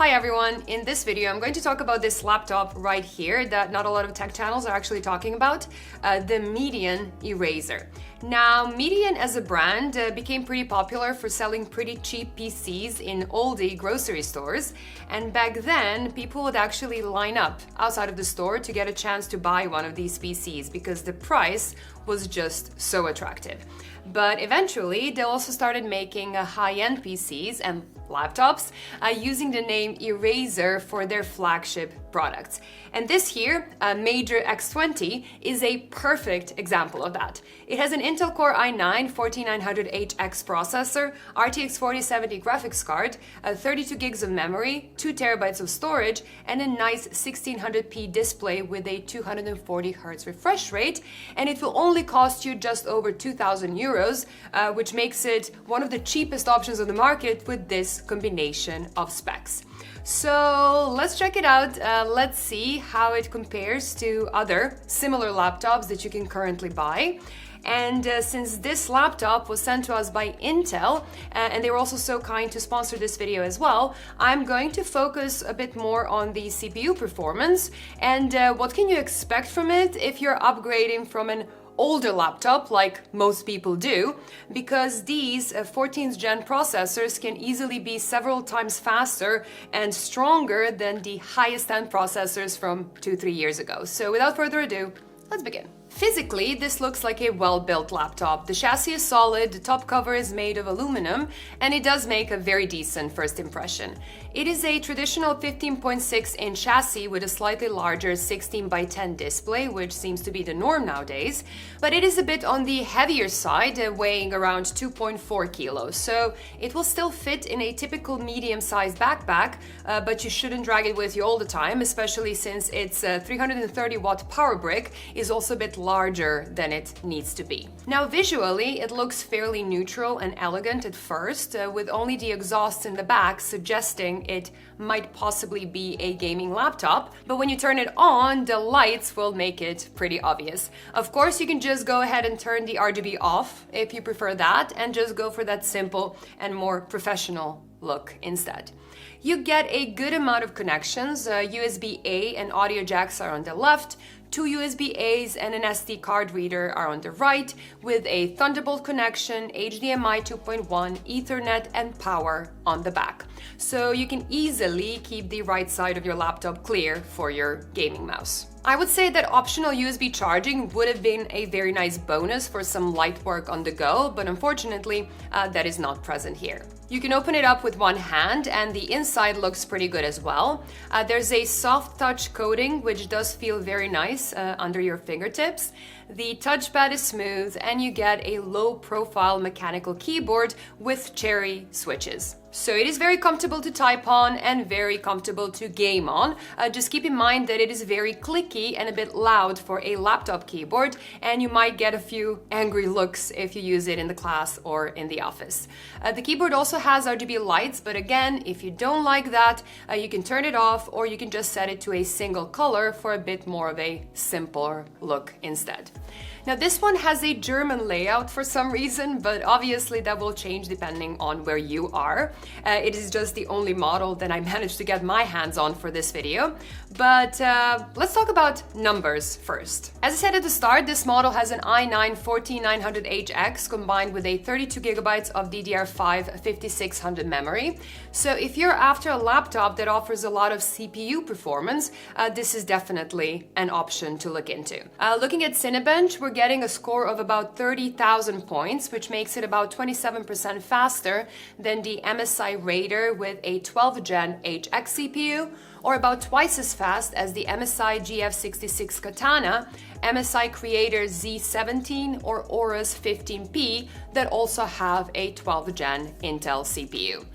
Hi everyone, in this video I'm going to talk about this laptop right here that not a lot of tech channels are actually talking about, the Medion Erazer. Now, Medion as a brand became pretty popular for selling pretty cheap PCs in oldie grocery stores, and back then people would actually line up outside of the store to get a chance to buy one of these PCs because the price was just so attractive. But eventually they also started making high-end PCs and laptops using the name Erazer for their flagship products. And this here, a major X20, is a perfect example of that. It has an Intel Core i9-14900HX processor, RTX 4070 graphics card, 32 gigs of memory, 2 terabytes of storage, and a nice 1600p display with a 240 Hz refresh rate. And it will only cost you just over 2,000 euros, which makes it one of the cheapest options on the market with this combination of specs. So let's check it out. Let's see how it compares to other similar laptops that you can currently buy. And since this laptop was sent to us by Intel, and they were also so kind to sponsor this video as well, I'm going to focus a bit more on the CPU performance and what can you expect from it if you're upgrading from an older laptop like most people do, because these 14th gen processors can easily be several times faster and stronger than the highest end processors from 2-3 years ago. So without further ado, let's begin. Physically, this looks like a well-built laptop. The chassis is solid, the top cover is made of aluminum, and it does make a very decent first impression. It is a traditional 15.6-inch chassis with a slightly larger 16:10 display, which seems to be the norm nowadays, but it is a bit on the heavier side, weighing around 2.4 kilos, so it will still fit in a typical medium-sized backpack, but you shouldn't drag it with you all the time, especially since its 330-watt power brick is also a bit larger than it needs to be. Now visually it looks fairly neutral and elegant at first, with only the exhausts in the back suggesting it might possibly be a gaming laptop, but when you turn it on, the lights will make it pretty obvious. Of course, you can just go ahead and turn the RGB off if you prefer that and just go for that simple and more professional look instead. You get a good amount of connections. USB-A and audio jacks are on the left, 2 USB-As and an SD card reader are on the right, with a Thunderbolt connection, HDMI 2.1, Ethernet and power on the back. So you can easily keep the right side of your laptop clear for your gaming mouse. I would say that optional USB charging would have been a very nice bonus for some light work on the go, but unfortunately that is not present here. You can open it up with one hand and the inside looks pretty good as well. There's a soft touch coating which does feel very nice under your fingertips. The touchpad is smooth and you get a low profile mechanical keyboard with cherry switches. So it is very comfortable to type on and very comfortable to game on. Just keep in mind that it is very clicky and a bit loud for a laptop keyboard, and you might get a few angry looks if you use it in the class or in the office. The keyboard also has RGB lights, but again, if you don't like that, you can turn it off or you can just set it to a single color for a bit more of a simpler look instead. Now this one has a German layout for some reason, but obviously that will change depending on where you are. It is just the only model that I managed to get my hands on for this video. But let's talk about numbers first. As I said at the start, this model has an i9-14900HX combined with a 32 gigabytes of DDR5 5600 memory. So if you're after a laptop that offers a lot of CPU performance, this is definitely an option to look into. Looking at Cinebench, we're getting a score of about 30,000 points, which makes it about 27% faster than the MSI Raider with a 12th gen HX CPU, or about twice as fast as the MSI GF66 Katana, MSI Creator Z17 or Aorus 15P that also have a 12th gen Intel CPU.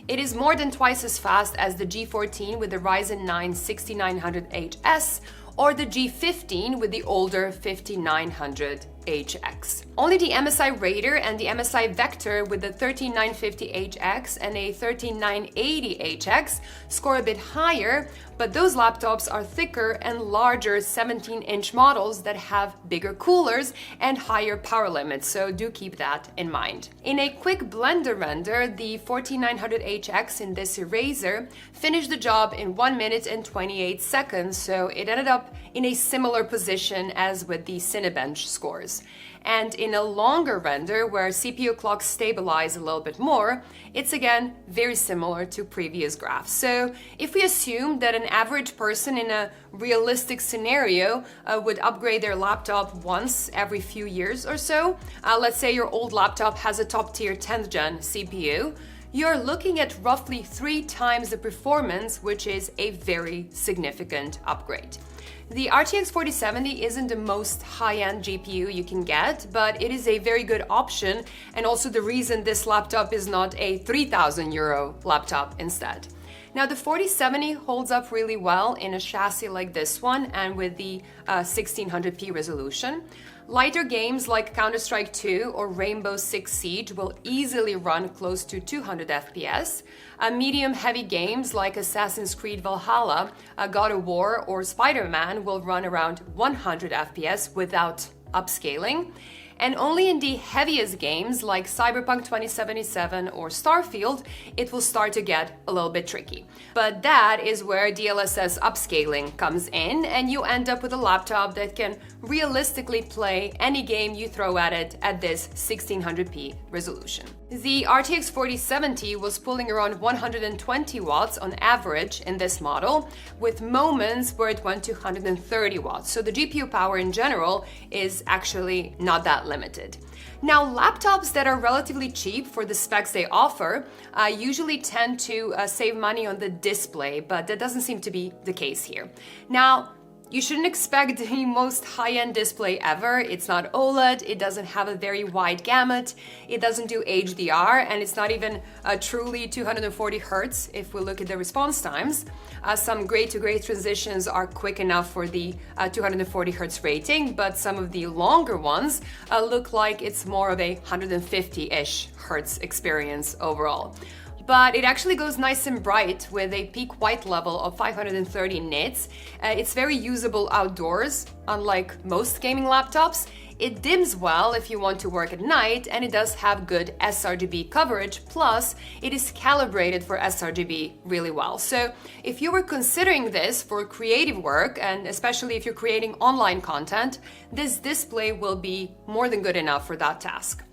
It is more than twice as fast as the G14 with the Ryzen 9 6900HS or the G15 with the older 5900 HX. Only the MSI Raider and the MSI Vector with the 13950HX and a 13980HX score a bit higher, but those laptops are thicker and larger 17-inch models that have bigger coolers and higher power limits, so do keep that in mind. In a quick Blender render, the 14900HX in this Erazer finished the job in 1 minute and 28 seconds, so it ended up in a similar position as with the Cinebench scores. And in a longer render, where CPU clocks stabilize a little bit more, it's again very similar to previous graphs. So if we assume that an average person in a realistic scenario would upgrade their laptop once every few years or so, let's say your old laptop has a top-tier 10th gen CPU, you're looking at roughly 3 times the performance, which is a very significant upgrade. The RTX 4070 isn't the most high-end GPU you can get, but it is a very good option, and also the reason this laptop is not a 3,000 euro laptop instead. Now, the 4070 holds up really well in a chassis like this one and with the 1600p resolution. Lighter games like Counter-Strike 2 or Rainbow Six Siege will easily run close to 200 FPS. Medium-heavy games like Assassin's Creed Valhalla, God of War, or Spider-Man will run around 100 FPS without upscaling. And only in the heaviest games like Cyberpunk 2077 or Starfield, it will start to get a little bit tricky. But that is where DLSS upscaling comes in, and you end up with a laptop that can realistically play any game you throw at it at this 1600p resolution. The RTX 4070 was pulling around 120 watts on average in this model, with moments where it went to 130 watts. So the GPU power in general is actually not that limited. Now, laptops that are relatively cheap for the specs they offer usually tend to save money on the display, but that doesn't seem to be the case here. Now, you shouldn't expect the most high-end display ever. It's not OLED, it doesn't have a very wide gamut, it doesn't do HDR, and it's not even truly 240 Hz if we look at the response times. Some gray-to-gray transitions are quick enough for the 240 Hz rating, but some of the longer ones look like it's more of a 150-ish Hz experience overall. But it actually goes nice and bright with a peak white level of 530 nits. It's very usable outdoors, unlike most gaming laptops. It dims well if you want to work at night, and it does have good sRGB coverage, plus it is calibrated for sRGB really well. So if you were considering this for creative work, and especially if you're creating online content, this display will be more than good enough for that task.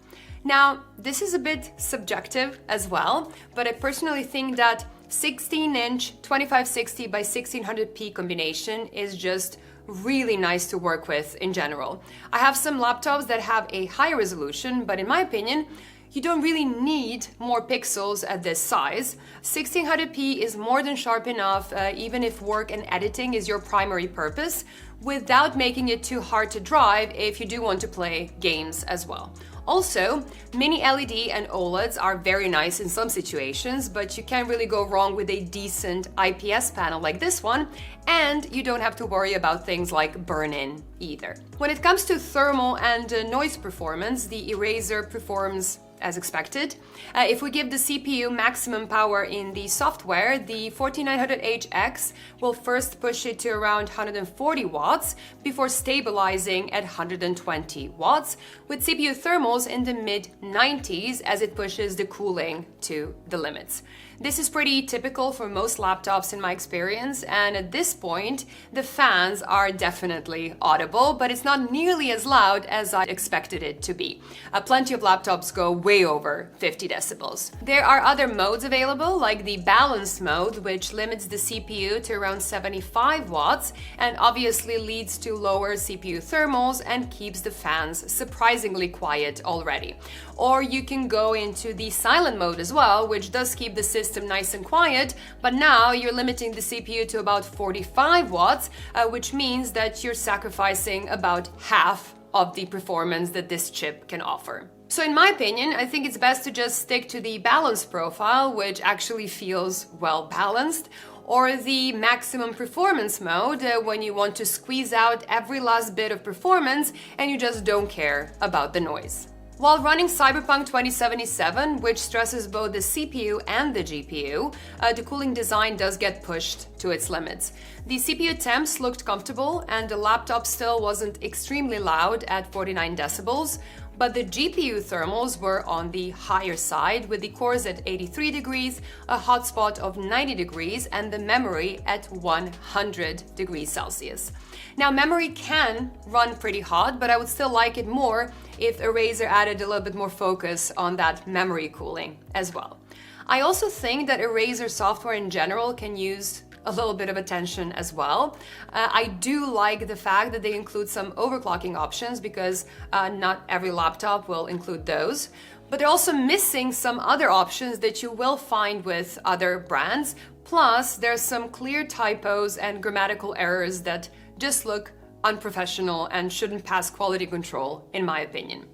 Now, this is a bit subjective as well, but I personally think that 16-inch 2560 by 1600p combination is just really nice to work with in general. I have some laptops that have a higher resolution, but in my opinion, you don't really need more pixels at this size. 1600p is more than sharp enough, even if work and editing is your primary purpose, without making it too hard to drive if you do want to play games as well. Also, mini LED and OLEDs are very nice in some situations, but you can't really go wrong with a decent IPS panel like this one, and you don't have to worry about things like burn-in either. When it comes to thermal and noise performance, the Erazer performs as expected. If we give the CPU maximum power in the software, the 4900HX will first push it to around 140 watts before stabilizing at 120 watts, with CPU thermals in the mid-90s as it pushes the cooling to the limits. This is pretty typical for most laptops in my experience, and at this point, the fans are definitely audible, but it's not nearly as loud as I expected it to be. Plenty of laptops go way over 50 decibels. There are other modes available, like the balanced mode, which limits the CPU to around 75 watts and obviously leads to lower CPU thermals and keeps the fans surprisingly quiet already. Or you can go into the silent mode as well, which does keep the system nice and quiet, but now you're limiting the CPU to about 45 watts, which means that you're sacrificing about half of the performance that this chip can offer. So in my opinion, I think it's best to just stick to the balance profile, which actually feels well balanced, or the maximum performance mode when you want to squeeze out every last bit of performance and you just don't care about the noise. While running Cyberpunk 2077, which stresses both the CPU and the GPU, the cooling design does get pushed to its limits. The CPU temps looked comfortable and the laptop still wasn't extremely loud at 49 decibels, but the GPU thermals were on the higher side, with the cores at 83 degrees, a hotspot of 90 degrees, and the memory at 100 degrees Celsius. Now, memory can run pretty hot, but I would still like it more if Erazer added a little bit more focus on that memory cooling as well. I also think that Erazer software in general can use a little bit of attention as well. I do like the fact that they include some overclocking options because not every laptop will include those. But they're also missing some other options that you will find with other brands. Plus, there's some clear typos and grammatical errors that just look unprofessional and shouldn't pass quality control, in my opinion.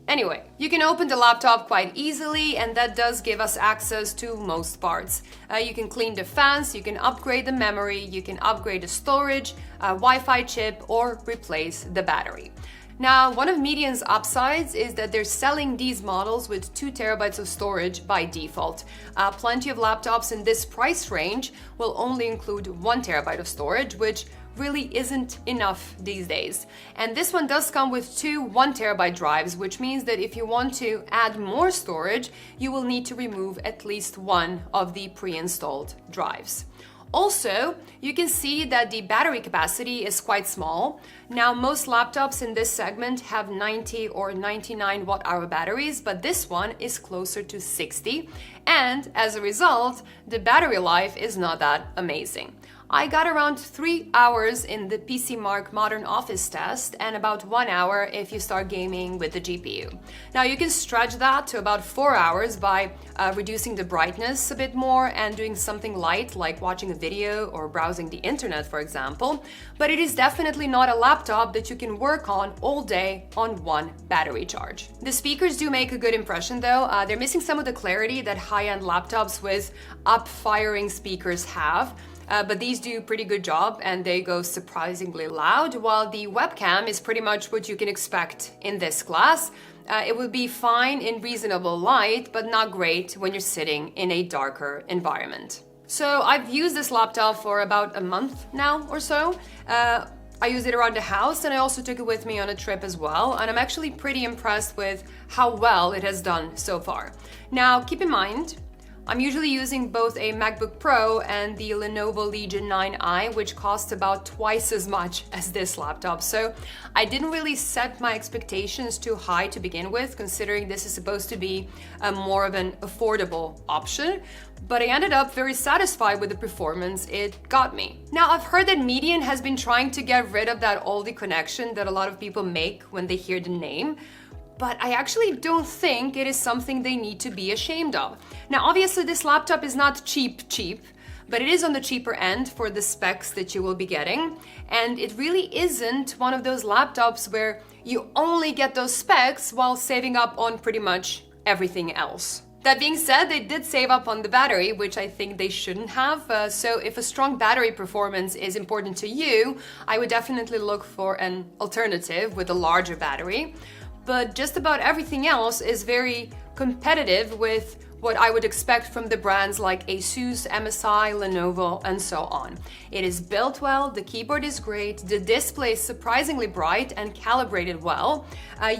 Anyway, you can open the laptop quite easily, and that does give us access to most parts. You can clean the fans, you can upgrade the memory, you can upgrade the storage, Wi-Fi chip, or replace the battery. Now, one of Medion's upsides is that they're selling these models with 2 terabytes of storage by default. Plenty of laptops in this price range will only include 1 terabyte of storage, which really isn't enough these days. And this one does come with 2 1 terabyte drives, which means that if you want to add more storage, you will need to remove at least one of the pre-installed drives. Also, you can see that the battery capacity is quite small. Now, most laptops in this segment have 90 or 99 watt-hour batteries, but this one is closer to 60. And as a result, the battery life is not that amazing. I got around 3 hours in the PCMark Modern Office test and about 1 hour if you start gaming with the GPU. Now you can stretch that to about 4 hours by reducing the brightness a bit more and doing something light like watching a video or browsing the internet, for example, but it is definitely not a laptop that you can work on all day on one battery charge. The speakers do make a good impression though. They're missing some of the clarity that high-end laptops with up-firing speakers have. But these do a pretty good job and they go surprisingly loud, while the webcam is pretty much what you can expect in this class. It would be fine in reasonable light, but not great when you're sitting in a darker environment. So I've used this laptop for about a month now or so. I used it around the house and I also took it with me on a trip as well, and I'm actually pretty impressed with how well it has done so far. Now, keep in mind, I'm usually using both a MacBook Pro and the Lenovo Legion 9i, which cost about twice as much as this laptop. So I didn't really set my expectations too high to begin with, considering this is supposed to be more of an affordable option. But I ended up very satisfied with the performance it got me. Now, I've heard that Medion has been trying to get rid of that oldie connection that a lot of people make when they hear the name. But I actually don't think it is something they need to be ashamed of. Now, obviously this laptop is not cheap, but it is on the cheaper end for the specs that you will be getting. And it really isn't one of those laptops where you only get those specs while saving up on pretty much everything else. That being said, they did save up on the battery, which I think they shouldn't have. So if a strong battery performance is important to you, I would definitely look for an alternative with a larger battery. But just about everything else is very competitive with what I would expect from the brands like Asus, MSI, Lenovo, and so on. It is built well, the keyboard is great, the display is surprisingly bright and calibrated well.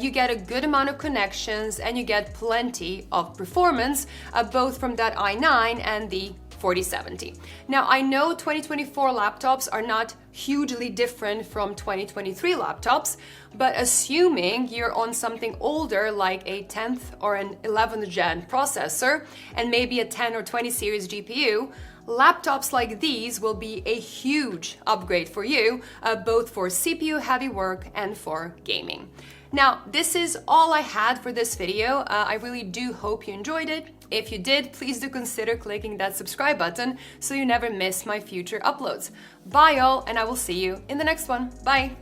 You get a good amount of connections and you get plenty of performance, both from that i9 and the 4070. Now, I know 2024 laptops are not hugely different from 2023 laptops, but assuming you're on something older like a 10th or an 11th gen processor and maybe a 10 or 20 series GPU, laptops like these will be a huge upgrade for you, both for CPU heavy work and for gaming. Now, this is all I had for this video. I really do hope you enjoyed it. If you did, please do consider clicking that subscribe button so you never miss my future uploads. Bye all, and I will see you in the next one. Bye!